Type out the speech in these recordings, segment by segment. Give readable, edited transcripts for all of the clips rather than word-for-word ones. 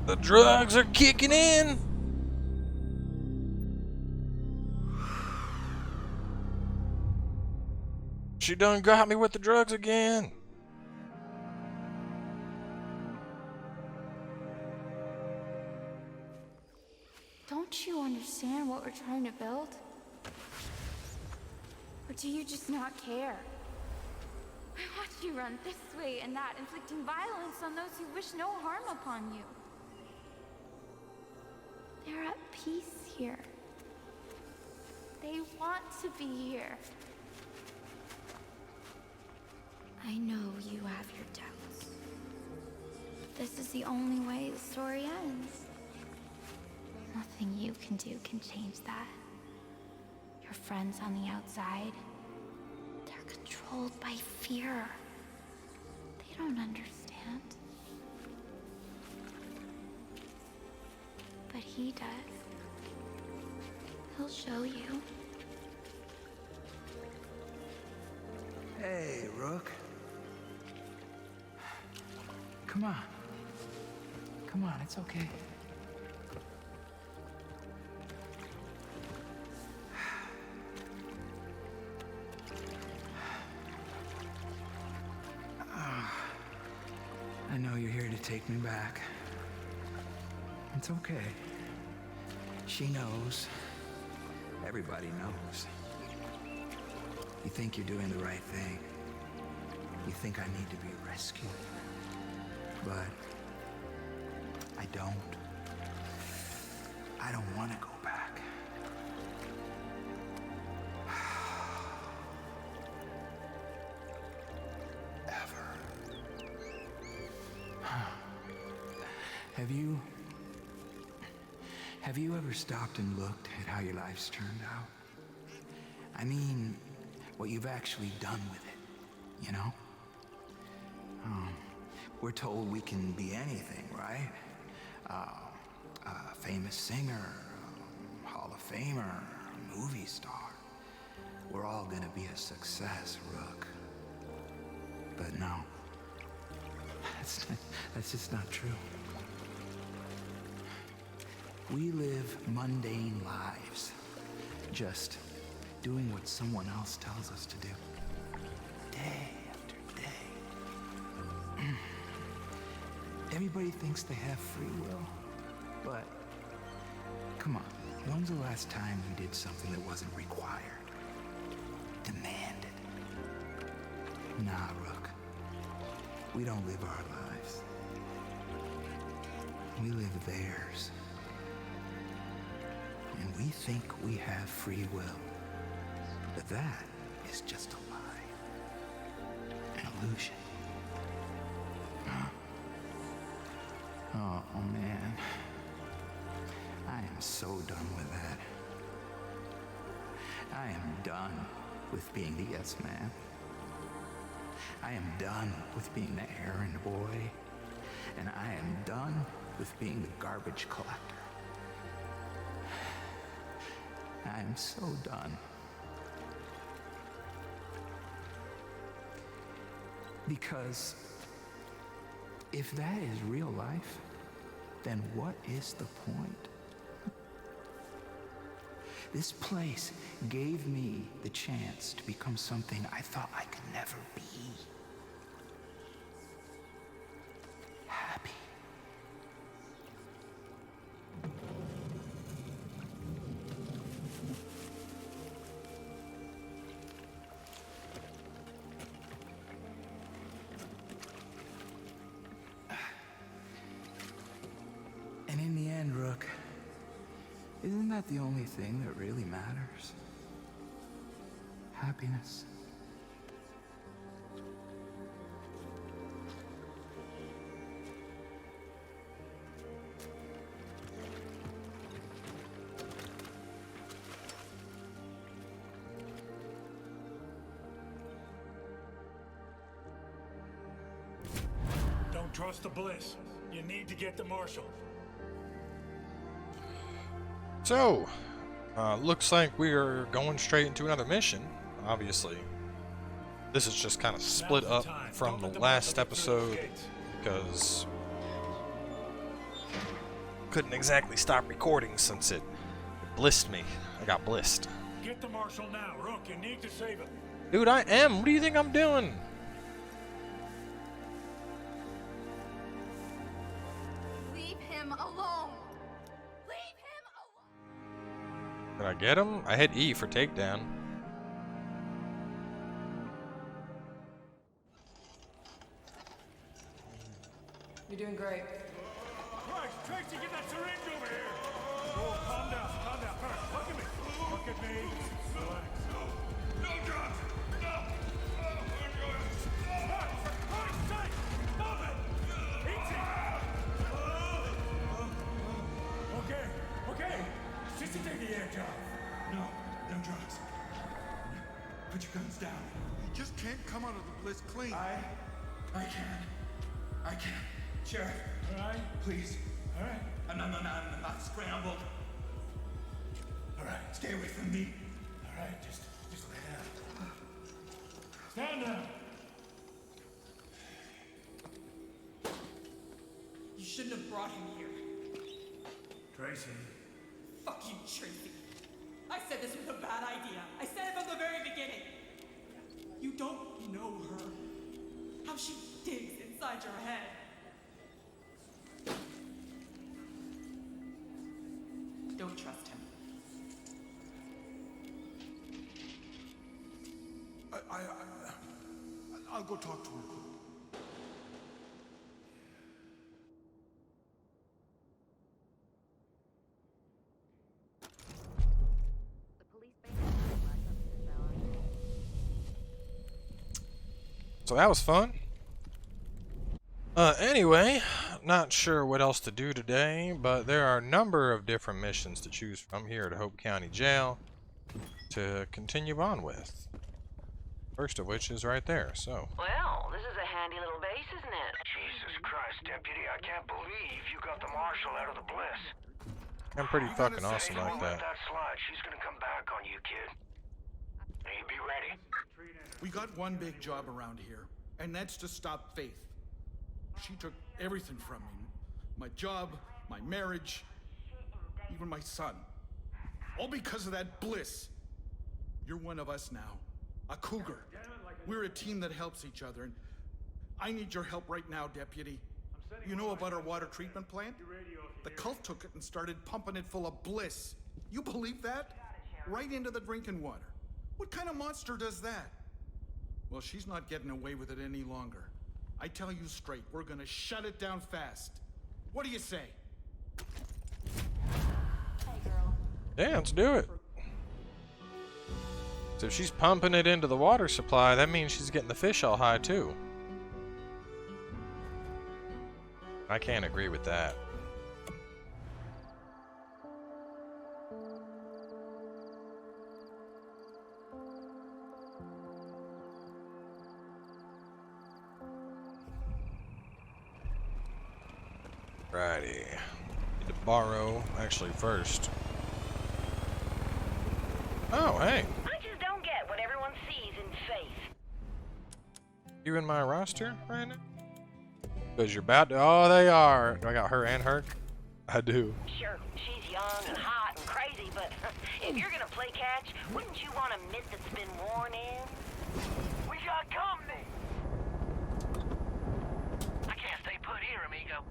The drugs are kicking in. She done got me with the drugs again. Don't you understand what we're trying to build? Or do you just not care? I watch you run this way and that, inflicting violence on those who wish no harm upon you. They're at peace here. They want to be here. I know you have your doubts. But this is the only way the story ends. Nothing you can do can change that. Your friends on the outside, they're controlled by fear. They don't understand. But he does. He'll show you. Hey, Rook. Come on. Come on, it's okay. I know you're here to take me back. It's okay. She knows. Everybody knows. You think you're doing the right thing. You think I need to be rescued. But I don't. I don't want to go back. Have you ever stopped and looked at how your life's turned out? I mean, what you've actually done with it, you know? We're told we can be anything, right? A famous singer, a Hall of Famer, a movie star. We're all gonna be a success, Rook. But no, that's just not true. We live mundane lives, just doing what someone else tells us to do, day after day. Everybody thinks they have free will, but come on, when's the last time you did something that wasn't required, demanded? Nah, Rook, we don't live our lives. We live theirs. And we think we have free will. But that is just a lie. An illusion. Huh? Oh, man. I am so done with that. I am done with being the yes man. I am done with being the errand boy. And I am done with being the garbage collector. I am so done. Because if that is real life, then what is the point? This place gave me the chance to become something I thought I could never be. Happy. And in the end, Rook, isn't that the only thing that really matters? Happiness. Don't trust the Bliss. You need to get the Marshal. So, looks like we are going straight into another mission, obviously. This is just kind of split up from the last episode because couldn't exactly stop recording since it blissed me. I got blissed. Get the marshal now. Rook, you need to save him. Dude, I am. What do you think I'm doing? Leave him alone. Leave him alone. Did I get him? I hit E for takedown. You're doing great. Christ, Tracy, get that syringe over here. Oh, calm down, calm down. All right, look at me. Look at me. Relax. No drugs. No. Mark, for Christ's sake, stop it. Easy. Okay, okay. Just to take the edge off. No drugs. Put your guns down. You just can't come out of the bliss clean. I can. Sheriff, All right, please. all right, I'm not scrambled. all right. Stay away from me. All right, just lay down. Stand down. You shouldn't have brought him here. Tracy. Fuck you, Tracy. I said this was a bad idea. I said it from the very beginning. You don't know her. How she digs inside your head. Don't trust him. I'll go talk to her. So that was fun. Anyway, not sure what else to do today, but there are a number of different missions to choose from here at Hope County Jail to continue on with. First of which is right there, so. Well, this is a handy little base, isn't it? Jesus Christ, Deputy, I can't believe you got the marshal out of the bliss. I'm pretty fucking awesome Don't like let that. that slide. She's gonna come back on you, kid. You be ready. We got one big job around here, and that's to stop Faith. She took everything from me. My job, my marriage, even my son. All because of that bliss. You're one of us now. A cougar. We're a team that helps each other, and I need your help right now, Deputy. You know about our water treatment plant? The cult took it and started pumping it full of bliss. You believe that? Right into the drinking water. What kind of monster does that? Well, she's not getting away with it any longer. I tell you straight, we're gonna shut it down fast. What do you say? Yeah, let's do it. So if she's pumping it into the water supply, that means she's getting the fish all high too. I can't agree with that. Righty. Need to borrow, actually first. Oh, hey. I just don't get what everyone sees in Faith. You in my roster right now? Because you're about to. Oh, they are. Do I got her and Herc? I do. Sure, she's young and hot and crazy, but if you're gonna play catch, wouldn't you want a mitt that's been worn in? We got company! I can't stay put here, amigo.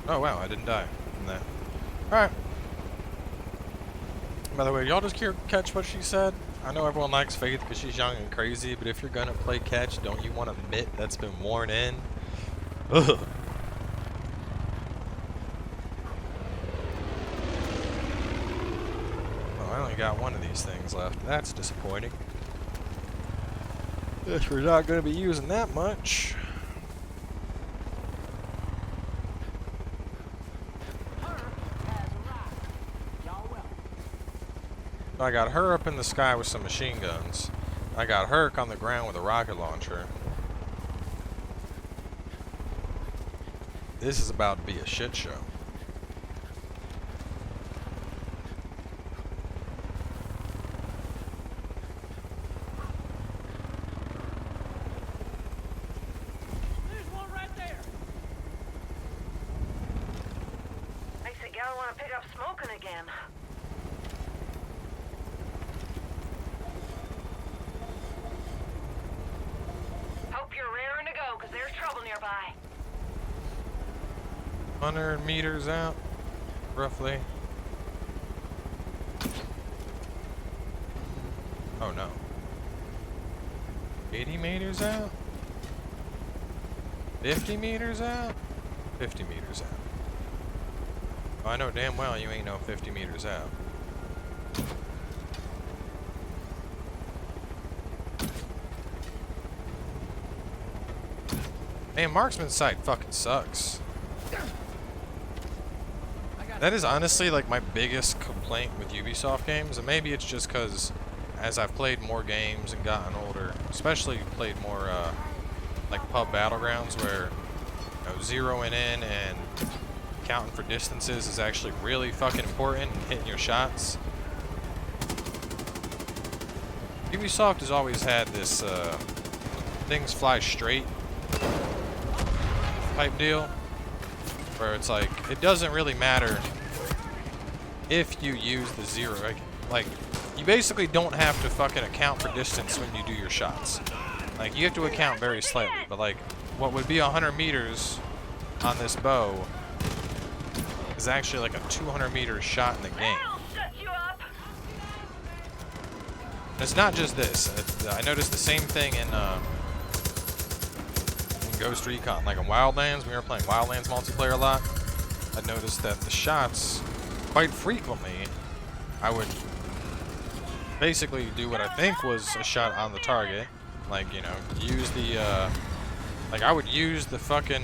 Oh, wow. I didn't die from that. Alright. By the way, y'all just catch what she said? I know everyone likes Faith because she's young and crazy, but if you're gonna play catch, don't you want a mitt that's been worn in? Ugh. Oh, I only got one of these things left. That's disappointing. Guess we're not gonna be using that much. I got her up in the sky with some machine guns. I got Herc on the ground with a rocket launcher. This is about to be a shit show. I don't want to pick up smoking again. Hope you're raring to go, because there's trouble nearby. 100 meters out, roughly. Oh no. 80 meters out? 50 meters out? 50 meters out. Well, I know damn well you ain't no 50 meters out. Man, Marksman's sight fucking sucks. That is honestly like my biggest complaint with Ubisoft games, and maybe it's just because as I've played more games and gotten older, especially played more like pub battlegrounds where zeroing in and counting for distances is actually really fucking important and hitting your shots. Ubisoft has always had this things fly straight type deal, where it's like it doesn't really matter if you use the zero. Like you basically don't have to fucking account for distance when you do your shots. Like you have to account very slightly, but like what would be 100 meters on this bow is actually like a 200 meter shot in the game. It's not just this. I noticed the same thing in Ghost Recon. Like in Wildlands, we were playing Wildlands multiplayer a lot. I noticed that the shots, quite frequently, I would basically do what I think was a shot on the target. Like, you know, use the, like I would use the fucking,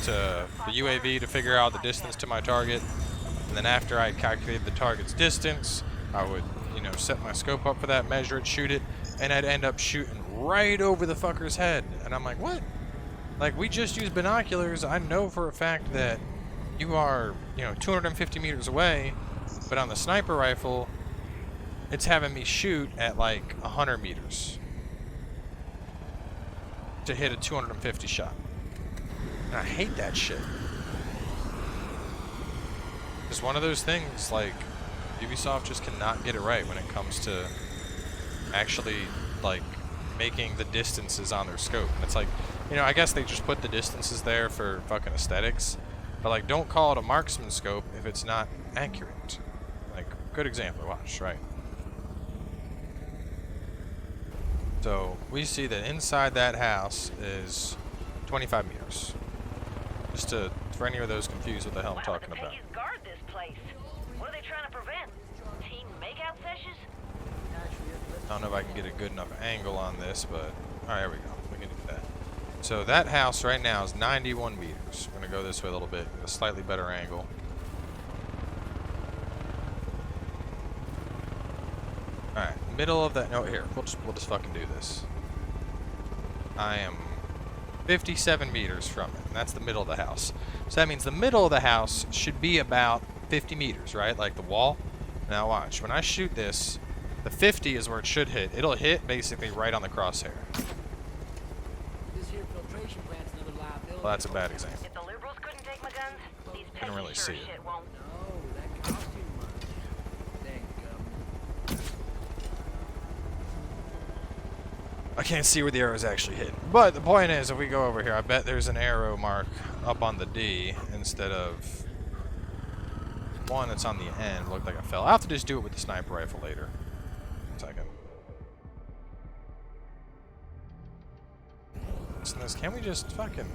the UAV to figure out the distance to my target. And then after I calculated the target's distance, I would, you know, set my scope up for that, measure it, shoot it, and I'd end up shooting right over the fucker's head. And I'm like, what? Like, we just used binoculars. I know for a fact that you are, you know, 250 meters away, but on the sniper rifle, it's having me shoot at like 100 meters to hit a 250 shot. And I hate that shit. It's one of those things, like, Ubisoft just cannot get it right when it comes to actually, like, making the distances on their scope. And it's like, you know, I guess they just put the distances there for fucking aesthetics, but like, don't call it a marksman scope if it's not accurate. Like, good example, watch, right? So, we see that inside that house is 25 meters. Just to, for any of those confused what the hell I'm talking about. Guard this place. What are they trying to prevent? Team makeout sessions? I don't know if I can get a good enough angle on this, but alright, there we go. We can do that. So that house right now is 91 meters. We're gonna go this way a little bit, with a slightly better angle. Alright, middle of that. No, here. We'll just fucking do this. I am 57 meters from it, and that's the middle of the house. So that means the middle of the house should be about 50 meters, right? Like the wall. Now watch. When I shoot this, the 50 is where it should hit. It'll hit basically right on the crosshair. Well, that's a bad example. If the liberals couldn't take my guns, these Couldn't really see it. shit won't. I can't see where the arrow's actually hit. But the point is, if we go over here, I bet there's an arrow mark up on the D instead of one that's on the end. Looked like I fell. I'll have to just do it with the sniper rifle later. Second. Listen to this. Can't we just fucking...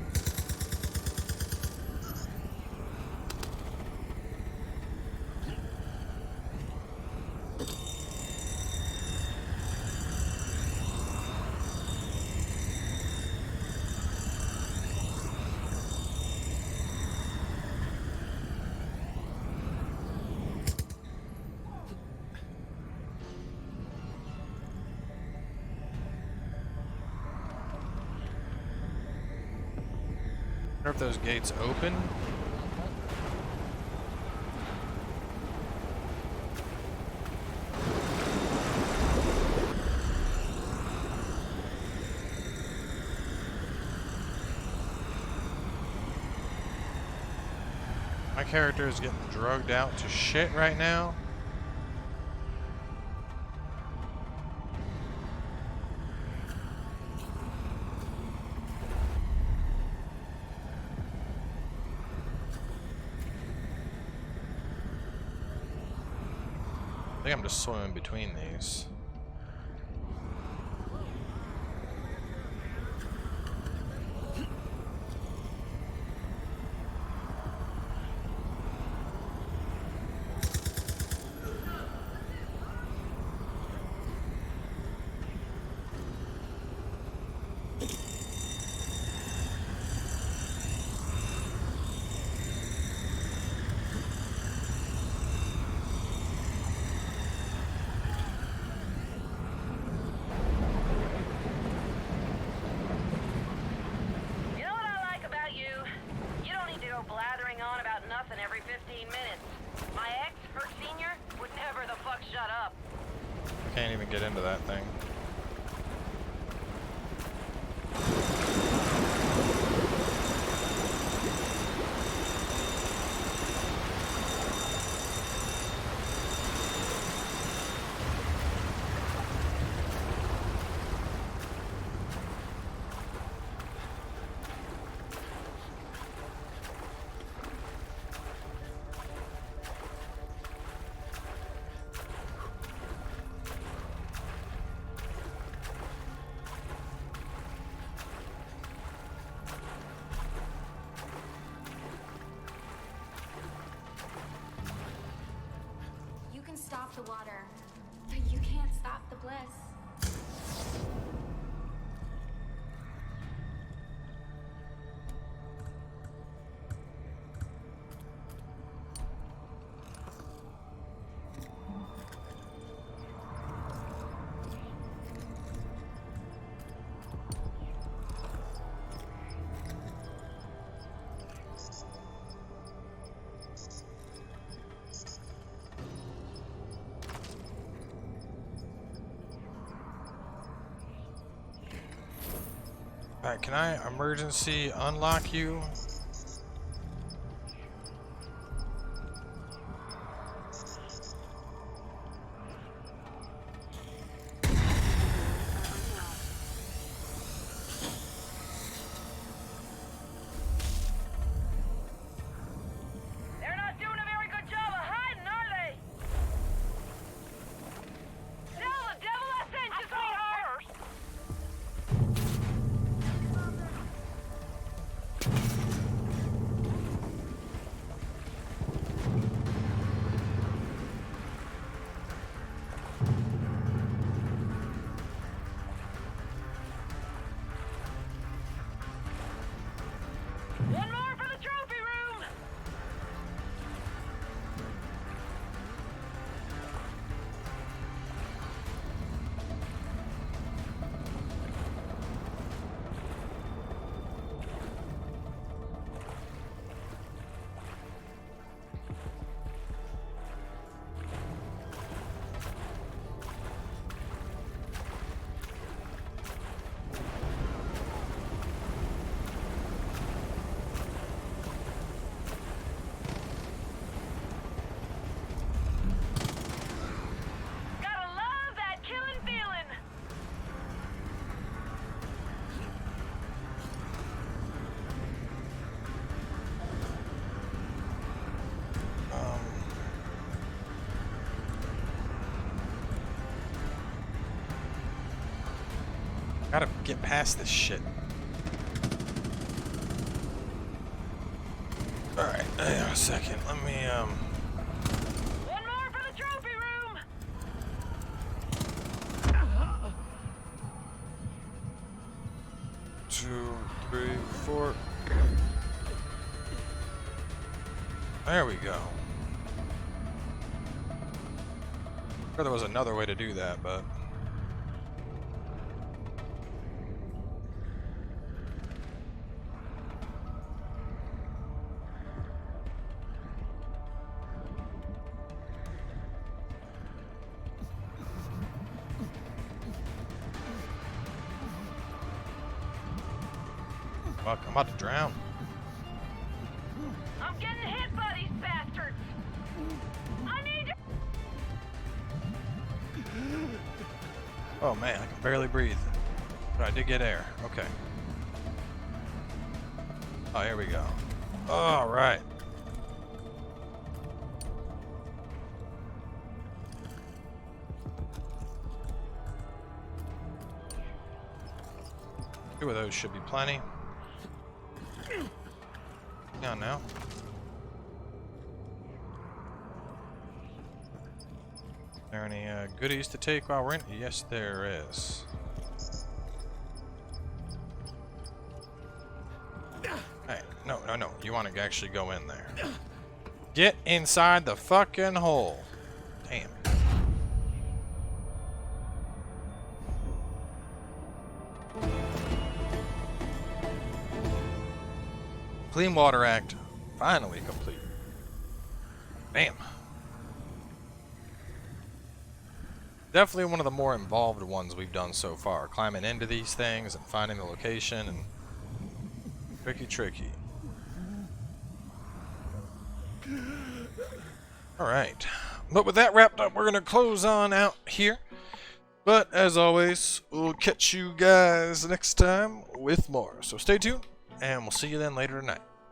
I wonder if those gates open. My character is getting drugged out to shit right now. I think I'm just swimming between these. You know what I like about you? You don't need to go blathering on about nothing every 15 minutes. My ex, her senior, would never the fuck shut up. Can't even get into that thing. You can stop the water, but you can't stop the bliss. Alright, can I emergency unlock you? They're not doing a very good job of hiding, are they? Tell the devil I sent you, sweetheart! One more for the trophy room! Gotta love that killing feeling! Gotta get past this shit. Alright, hang on a second. Let me, One more for the trophy room! 2, 3, 4. There we go. Sure there was another way to do that, but fuck, I'm about to drown. I'm getting hit, buddies! Oh man, I can barely breathe. But I did get air. Okay. Oh, here we go. All right. Two of those should be plenty. Yeah, now. Are there any goodies to take while we're in? Yes, there is. Hey, no. You want to actually go in there. Get inside the fucking hole. Damn. Clean Water Act finally complete. Damn. Definitely one of the more involved ones we've done so far. Climbing into these things and finding the location and tricky. Alright. But with that wrapped up, we're going to close on out here. But as always, we'll catch you guys next time with more. So stay tuned, and we'll see you then later tonight.